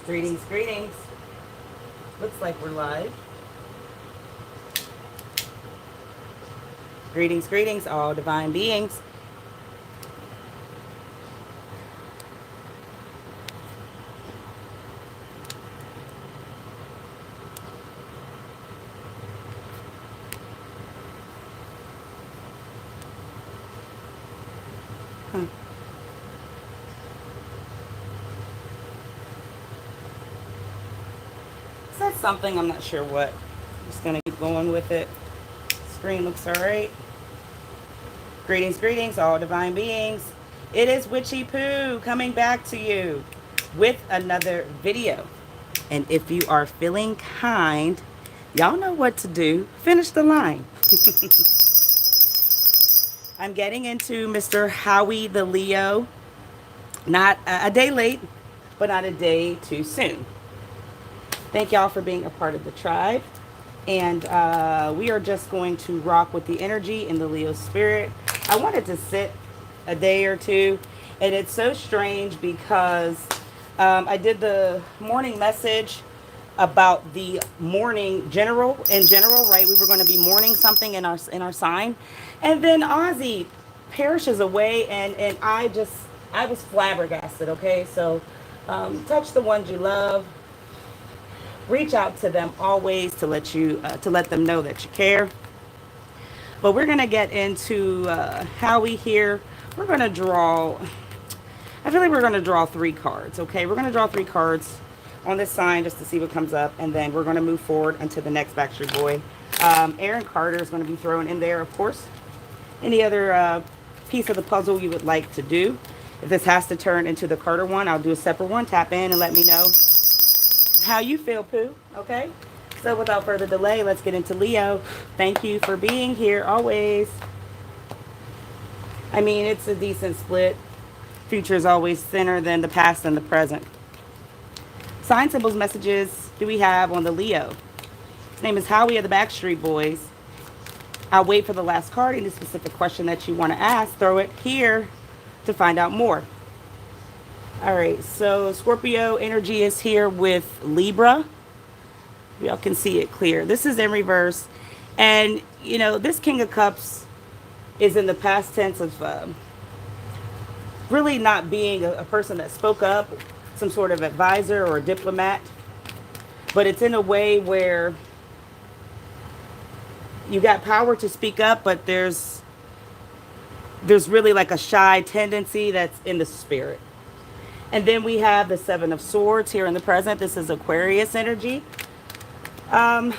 Greetings, greetings. Looks like we're live. Greetings, greetings, all divine beings. Hmm. Said something, I'm not sure what. I'm just gonna keep going with it. Screen looks all right. Greetings, greetings, all divine beings. It is Witchy Poo coming back to you with another video. And if you are feeling kind, y'all know what to do. Finish the line. I'm getting into Mr. Howie the Leo. Not a day late, but not a day too soon. Thank y'all for being a part of the tribe. And we are just going to rock with the energy in the Leo spirit. I wanted to sit a day or two, and it's so strange because I did the morning message about the morning in general, right? We were going to be mourning something in our sign, and then Ozzy perishes away, and I was flabbergasted. Okay, so touch the ones you love, reach out to them always to let them know that you care. But we're gonna get into Howie here. We're gonna draw. I feel like we're gonna draw 3 cards. Okay, we're gonna draw 3 cards on this sign just to see what comes up, and then we're gonna move forward into the next Backstreet Boy. Aaron Carter is going to be thrown in there, of course. Any other piece of the puzzle you would like to do? If this has to turn into the Carter one, I'll do a separate one. Tap in and let me know how you feel, Pooh. Okay? So without further delay, let's get into Leo. Thank you for being here always. I mean, it's a decent split. Future is always thinner than the past and the present. Sign symbols messages do we have on the Leo? His name is Howie of the Backstreet Boys. I'll wait for the last card. Any specific question that you want to ask, throw it here to find out more. All right, so Scorpio energy is here with Libra. Y'all can see it clear. This is in reverse. And, you know, this King of Cups is in the past tense of really not being a person that spoke up, some sort of advisor or a diplomat. But it's in a way where you got power to speak up, but there's really like a shy tendency that's in the spirit. And then we have the 7 of Swords here in the present. This is Aquarius energy. Feeling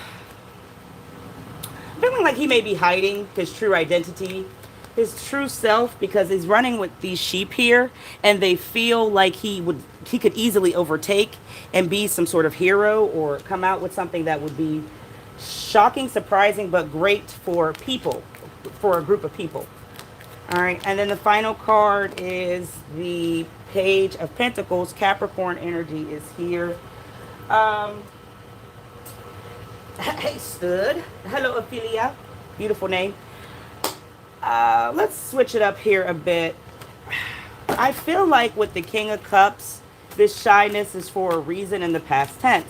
like he may be hiding his true identity, his true self, because he's running with these sheep here, and they feel like he could easily overtake and be some sort of hero or come out with something that would be shocking, surprising, but great for people, for a group of people. All right, and then the final card is the Page of Pentacles. Capricorn energy is here. Hey, Stud. Hello, Ophelia. Beautiful name. Let's switch it up here a bit. I feel like with the King of Cups, this shyness is for a reason in the past tense.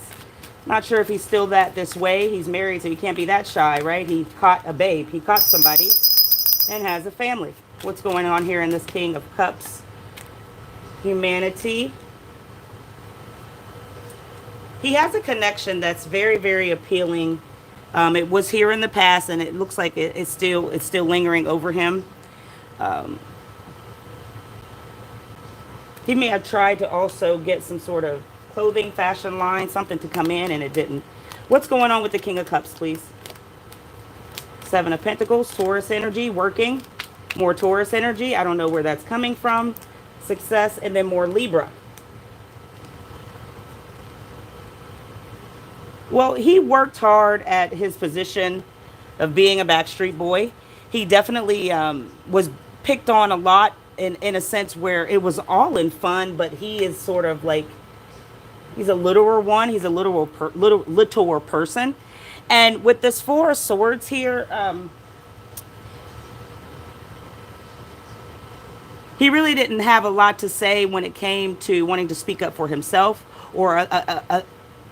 Not sure if he's still this way. He's married, so he can't be that shy, right? He caught a babe. He caught somebody and has a family. What's going on here in this King of Cups? Humanity. He has a connection that's very, very appealing. It was here in the past, and it looks like it's still lingering over him. He may have tried to also get some sort of clothing fashion line, something to come in, and it didn't. What's going on with the King of Cups, please? 7 of Pentacles, Taurus energy, working. More Taurus energy. I don't know where that's coming from. Success, and then more Libra. Well, he worked hard at his position of being a Backstreet Boy. He definitely was picked on a lot in a sense where it was all in fun, but he is sort of like, he's a littler one. He's a littler person. And with this 4 of Swords here, he really didn't have a lot to say when it came to wanting to speak up for himself or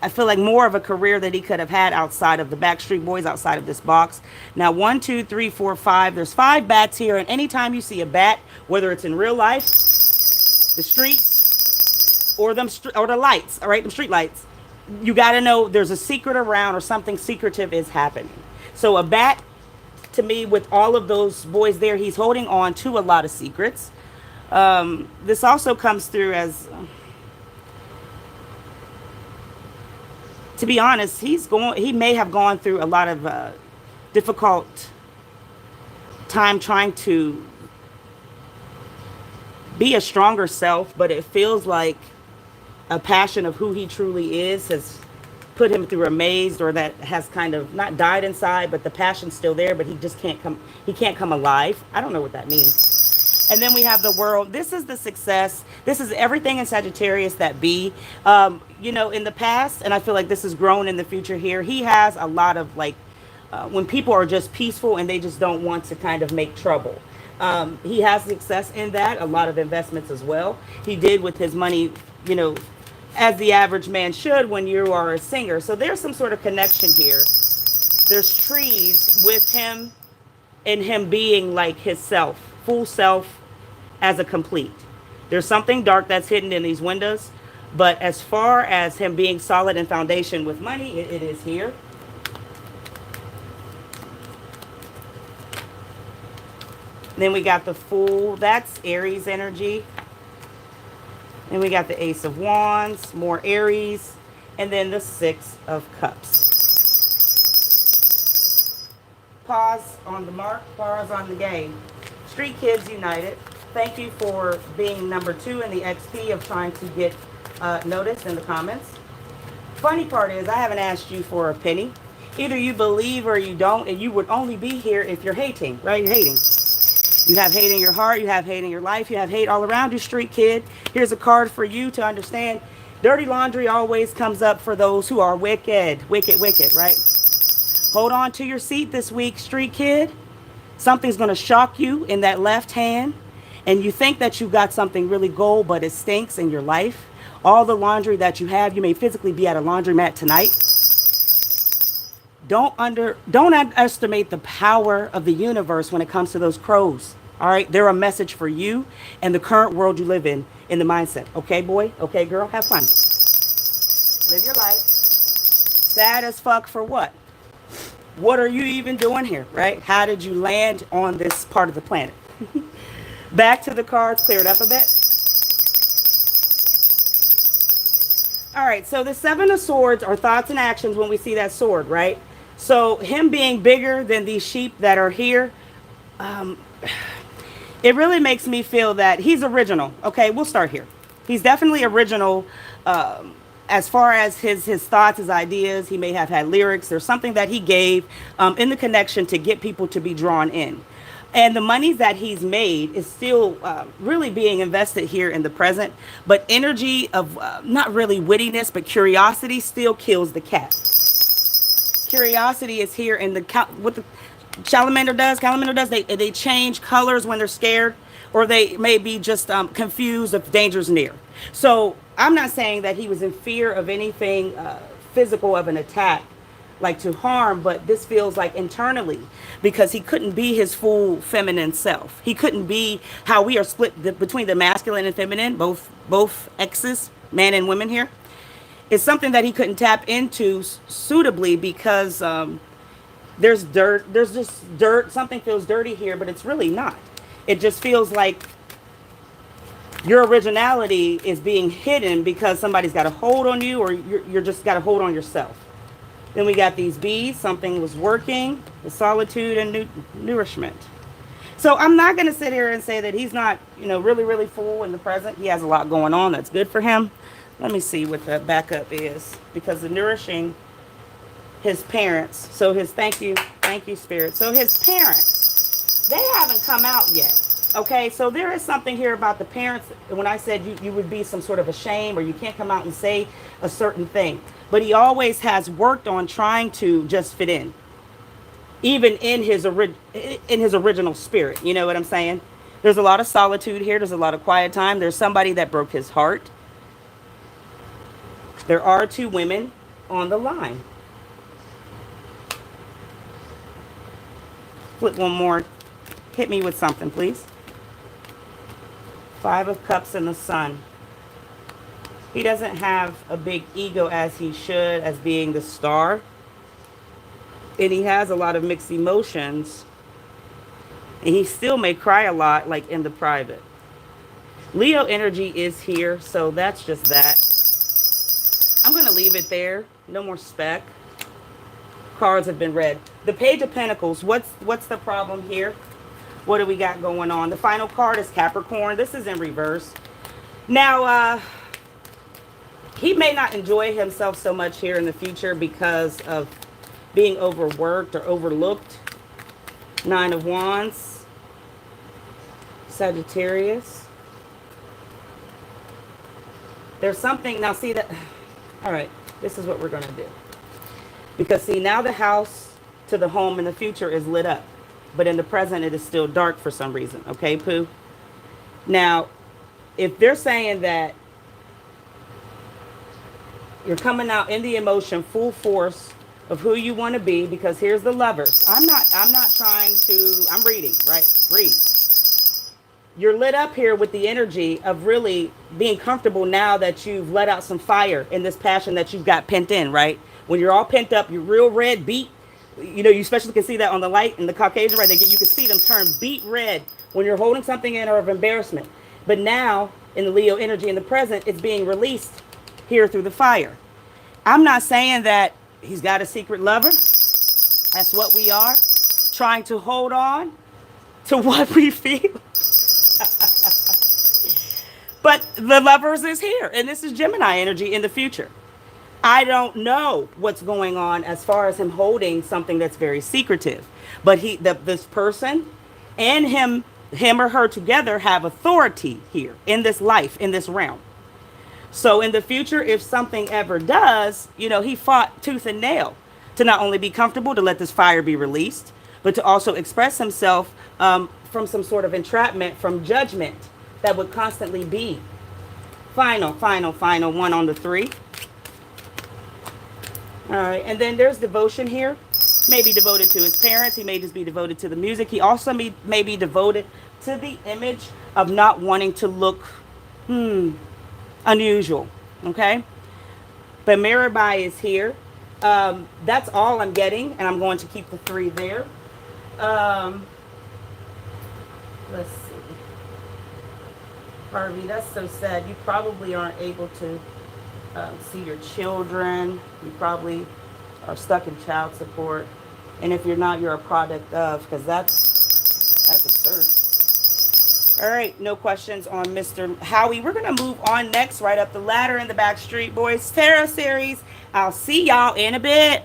I feel like more of a career that he could have had outside of the Backstreet Boys, outside of this box. Now, 1, 2, 3, 4, 5. There's 5 bats here, and anytime you see a bat, whether it's in real life, the streets, or or the lights, all right, the street lights, you got to know there's a secret around or something secretive is happening. So a bat, to me, with all of those boys there, he's holding on to a lot of secrets. This also comes through as, to be honest, he may have gone through a lot of difficult time trying to be a stronger self, but it feels like a passion of who he truly is has put him through a maze, or that has kind of not died inside, but the passion's still there, but he can't come alive. I don't know what that means. And then we have the world. This is the success. This is everything in Sagittarius that be. In the past, and I feel like this has grown in the future here, he has a lot of like, when people are just peaceful and they just don't want to kind of make trouble. He has success in that, a lot of investments as well. He did with his money, as the average man should when you are a singer. So there's some sort of connection here. There's trees with him and him being like his self, full self as a complete. There's something dark that's hidden in these windows. But as far as him being solid in foundation with money, it is here. Then we got the Fool. That's Aries energy. Then we got the Ace of Wands, more Aries, and then the 6 of Cups. Pause on the mark, pause on the game. Street Kids United, thank you for being number 2 in the XP of trying to get noticed in the comments. Funny part is I haven't asked you for a penny. Either you believe or you don't, and you would only be here if you're hating, right? You're hating. You have hate in your heart. You have hate in your life. You have hate all around you, street kid. Here's a card for you to understand. Dirty laundry always comes up for those who are wicked. Wicked, wicked, right? Hold on to your seat this week, street kid. Something's going to shock you in that left hand. And you think that you got something really gold, but it stinks in your life. All the laundry that you have, you may physically be at a laundromat tonight. Don't underestimate the power of the universe when it comes to those crows. All right, they're a message for you and the current world you live in the mindset. Okay, boy? Okay, girl? Have fun. Live your life. Sad as fuck for what? What are you even doing here, right? How did you land on this part of the planet? Back to the cards, clear it up a bit. All right, so the 7 of Swords are thoughts and actions when we see that sword, right? So him being bigger than these sheep that are here, it really makes me feel that he's original. Okay, we'll start here. He's definitely original as far as his thoughts, his ideas. He may have had lyrics. There's something that he gave in the connection to get people to be drawn in. And the money that he's made is still really being invested here in the present. But energy of not really wittiness, but curiosity still kills the cat. Curiosity is here in what the salamander does. They change colors when they're scared, or they may be just confused if danger's near. So I'm not saying that he was in fear of anything physical of an attack, like to harm, but this feels like internally, because he couldn't be his full feminine self. He couldn't be how we are split between the masculine and feminine, both X's, man and women here. It's something that he couldn't tap into suitably because there's dirt. There's just dirt. Something feels dirty here, but it's really not. It just feels like your originality is being hidden because somebody's got a hold on you, or you're just got a hold on yourself. Then we got these bees. Something was working. The solitude and nourishment. So I'm not going to sit here and say that he's not, really, really full in the present. He has a lot going on that's good for him. Let me see what the backup is, because the nourishing his parents. So thank you, Spirit. So his parents, they haven't come out yet. Okay, so there is something here about the parents. When I said you would be some sort of ashamed, or you can't come out and say a certain thing, but he always has worked on trying to just fit in, even in his original spirit. You know what I'm saying? There's a lot of solitude here. There's a lot of quiet time. There's somebody that broke his heart. There are two women on the line. Flip one more. Hit me with something, please. Five of Cups and the Sun. He doesn't have a big ego as he should, as being the star. And he has a lot of mixed emotions. And he still may cry a lot, like in the private. Leo energy is here, so that's just that. I'm going to leave it there. No more spec. Cards have been read. The Page of Pentacles. What's the problem here? What do we got going on? The final card is Capricorn. This is in reverse. Now, he may not enjoy himself so much here in the future because of being overworked or overlooked. Nine of Wands. Sagittarius. There's something, now see that, all right, this is what we're going to do. Because see, now the house to the home in the future is lit up. But in the present, it is still dark for some reason. Okay, Pooh? Now, if they're saying that you're coming out in the emotion, full force of who you want to be, because here's the Lovers. I'm not trying to, I'm reading, right? Read. You're lit up here with the energy of really being comfortable now that you've let out some fire in this passion that you've got pent in, right? When you're all pent up, you're real red, beat. You know, you especially can see that on the light in the Caucasian, right? You can see them turn beet red when you're holding something in or of embarrassment. But now, in the Leo energy in the present, it's being released here through the fire. I'm not saying that he's got a secret lover. That's what we are. Trying to hold on to what we feel. But the Lovers is here. And this is Gemini energy in the future. I don't know what's going on as far as him holding something that's very secretive. But this person and him or her together have authority here in this life, in this realm. So in the future, if something ever does, you know, he fought tooth and nail to not only be comfortable, to let this fire be released, but to also express himself from some sort of entrapment, from judgment that would constantly be. Final one on the 3. All right, and then there's devotion here. May be devoted to his parents. He may just be devoted to the music. He also may be devoted to the image of not wanting to look unusual. Okay? But Mirabai is here. That's all I'm getting, and I'm going to keep the 3 there. Let's see. Harvey, that's so sad. You probably aren't able to see your children. You probably are stuck in child support. And if you're not, you're a product of, because that's absurd. All right, no questions on Mr. Howie. We're going to move on next, right up the ladder in the Backstreet Boys Tarot series. I'll see y'all in a bit.